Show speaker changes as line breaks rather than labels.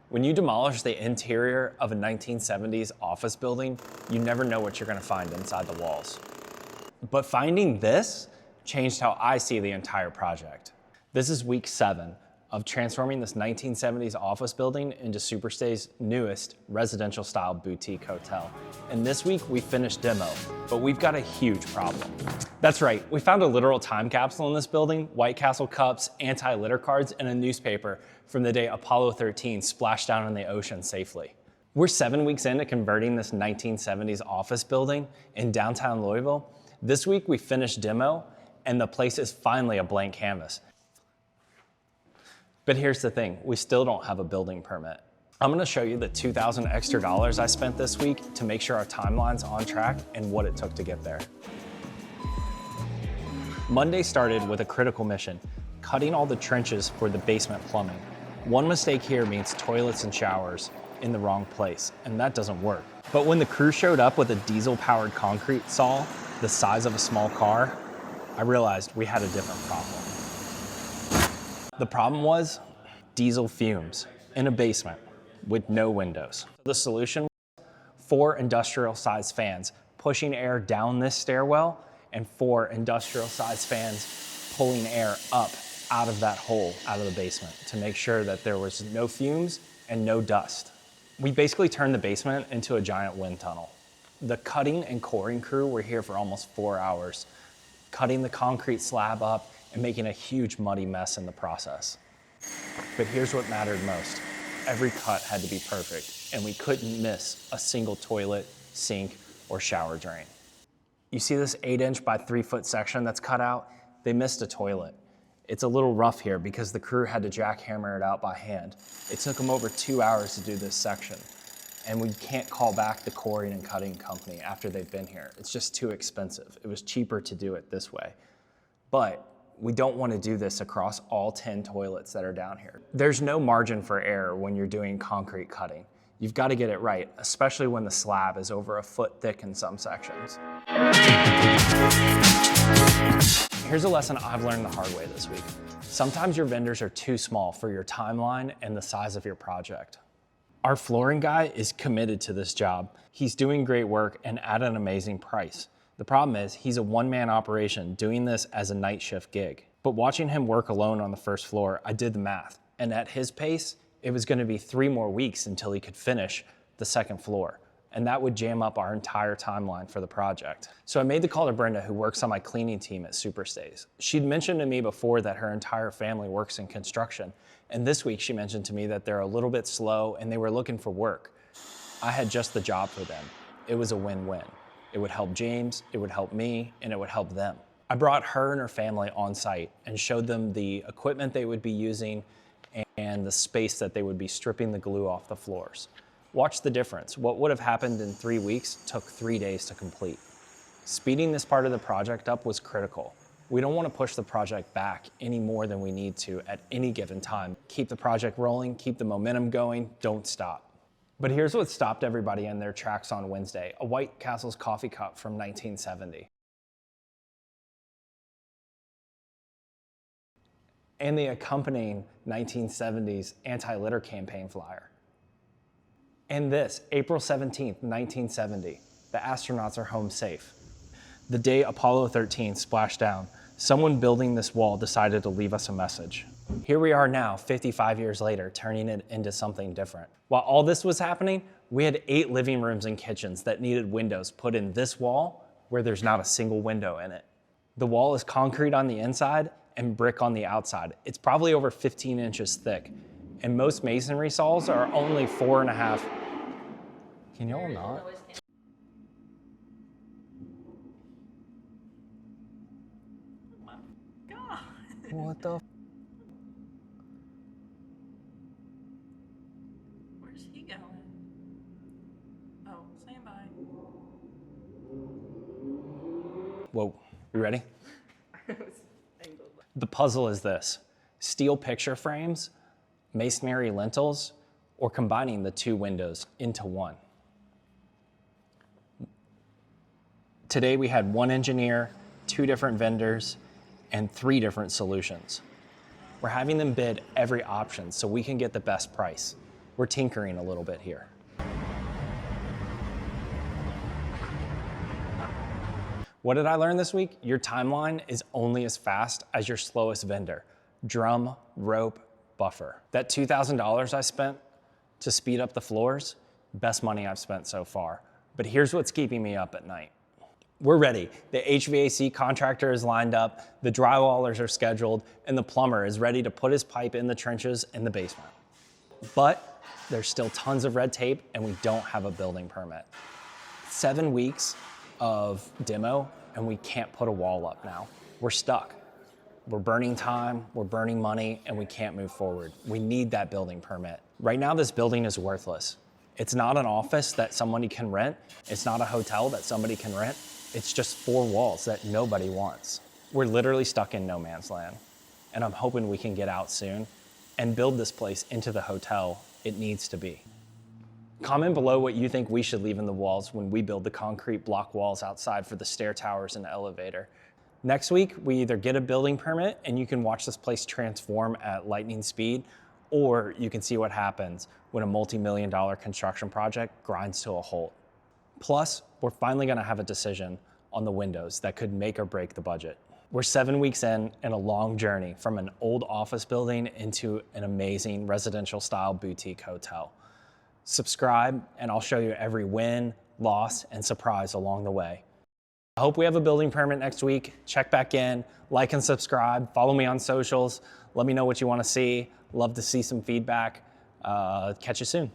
When you demolish the interior of a 1970s office building, you never know what you're gonna find inside the walls. But finding this changed how I see the entire project. This is week 7 of transforming this 1970s office building into Superstay's newest residential style boutique hotel. And this week we finished demo, but we've got a huge problem. That's right, we found a literal time capsule in this building, White Castle cups, anti-litter cards, and a newspaper from the day Apollo 13 splashed down in the ocean safely. We're 7 weeks into converting this 1970s office building in downtown Louisville. This week we finished demo, and the place is finally a blank canvas. But here's the thing, we still don't have a building permit. I'm gonna show you the $2,000 extra I spent this week to make sure our timeline's on track and what it took to get there. Monday started with a critical mission, cutting all the trenches for the basement plumbing. One mistake here means toilets and showers in the wrong place, and that doesn't work. But when the crew showed up with a diesel-powered concrete saw the size of a small car, I realized we had a different problem. The problem was diesel fumes in a basement with no windows. The solution was 4 industrial-sized fans pushing air down this stairwell and 4 industrial-sized fans pulling air up out of that hole, out of the basement, to make sure that there was no fumes and no dust. We basically turned the basement into a giant wind tunnel. The cutting and coring crew were here for almost 4 hours, cutting the concrete slab up and making a huge muddy mess in the process. But here's what mattered most. Every cut had to be perfect, and we couldn't miss a single toilet, sink, or shower drain. You see this 8-inch by 3-foot section that's cut out? They missed a toilet. It's a little rough here because the crew had to jackhammer it out by hand. It took them over 2 hours to do this section, and we can't call back the coring and cutting company after they've been here. It's just too expensive. It was cheaper to do it this way. But we don't want to do this across all 10 toilets that are down here. There's no margin for error when you're doing concrete cutting. You've got to get it right, especially when the slab is over a foot thick in some sections. Here's a lesson I've learned the hard way this week. Sometimes your vendors are too small for your timeline and the size of your project. Our flooring guy is committed to this job. He's doing great work and at an amazing price. The problem is he's a one-man operation doing this as a night shift gig. But watching him work alone on the first floor, I did the math. And at his pace, it was gonna be 3 more weeks until he could finish the second floor. And that would jam up our entire timeline for the project. So I made the call to Brenda, who works on my cleaning team at Superstays. She'd mentioned to me before that her entire family works in construction. And this week she mentioned to me that they're a little bit slow and they were looking for work. I had just the job for them. It was a win-win. It would help James, it would help me, and it would help them. I brought her and her family on site and showed them the equipment they would be using and the space that they would be stripping the glue off the floors. Watch the difference. What would have happened in 3 weeks took 3 days to complete. Speeding this part of the project up was critical. We don't want to push the project back any more than we need to at any given time. Keep the project rolling, keep the momentum going, don't stop. But here's what stopped everybody in their tracks on Wednesday, a White Castle's coffee cup from 1970. And the accompanying 1970s anti-litter campaign flyer. And this, April 17th, 1970, the astronauts are home safe. The day Apollo 13 splashed down, someone building this wall decided to leave us a message. Here we are now, 55 years later, turning it into something different. While all this was happening, we had 8 living rooms and kitchens that needed windows put in this wall where there's not a single window in it. The wall is concrete on the inside and brick on the outside. It's probably over 15 inches thick, and most masonry saws are only 4.5. Can y'all not?
Oh my God.
What the?
Where's he going? Oh, stand by.
Whoa, you ready? The puzzle is this: steel picture frames, masonry lintels, or combining the 2 windows into one. Today we had 1 engineer, 2 different vendors, and 3 different solutions. We're having them bid every option so we can get the best price. We're tinkering a little bit here. What did I learn this week? Your timeline is only as fast as your slowest vendor. Drum, rope, buffer. That $2,000 I spent to speed up the floors, best money I've spent so far. But here's what's keeping me up at night. We're ready. The HVAC contractor is lined up, the drywallers are scheduled, and the plumber is ready to put his pipe in the trenches in the basement. But there's still tons of red tape and we don't have a building permit. 7 weeks of demo and we can't put a wall up now. We're stuck. We're burning time, we're burning money, and we can't move forward. We need that building permit. Right now, this building is worthless. It's not an office that somebody can rent. It's not a hotel that somebody can rent. It's just 4 walls that nobody wants. We're literally stuck in no man's land. And I'm hoping we can get out soon and build this place into the hotel it needs to be. Comment below what you think we should leave in the walls when we build the concrete block walls outside for the stair towers and the elevator. Next week, we either get a building permit and you can watch this place transform at lightning speed, or you can see what happens when a multi-million-dollar construction project grinds to a halt. Plus, we're finally gonna have a decision on the windows that could make or break the budget. We're 7 weeks in a long journey from an old office building into an amazing residential style boutique hotel. Subscribe and I'll show you every win, loss, and surprise along the way. I hope we have a building permit next week. Check back in, like and subscribe, follow me on socials. Let me know what you want to see. Love to see some feedback. Catch you soon.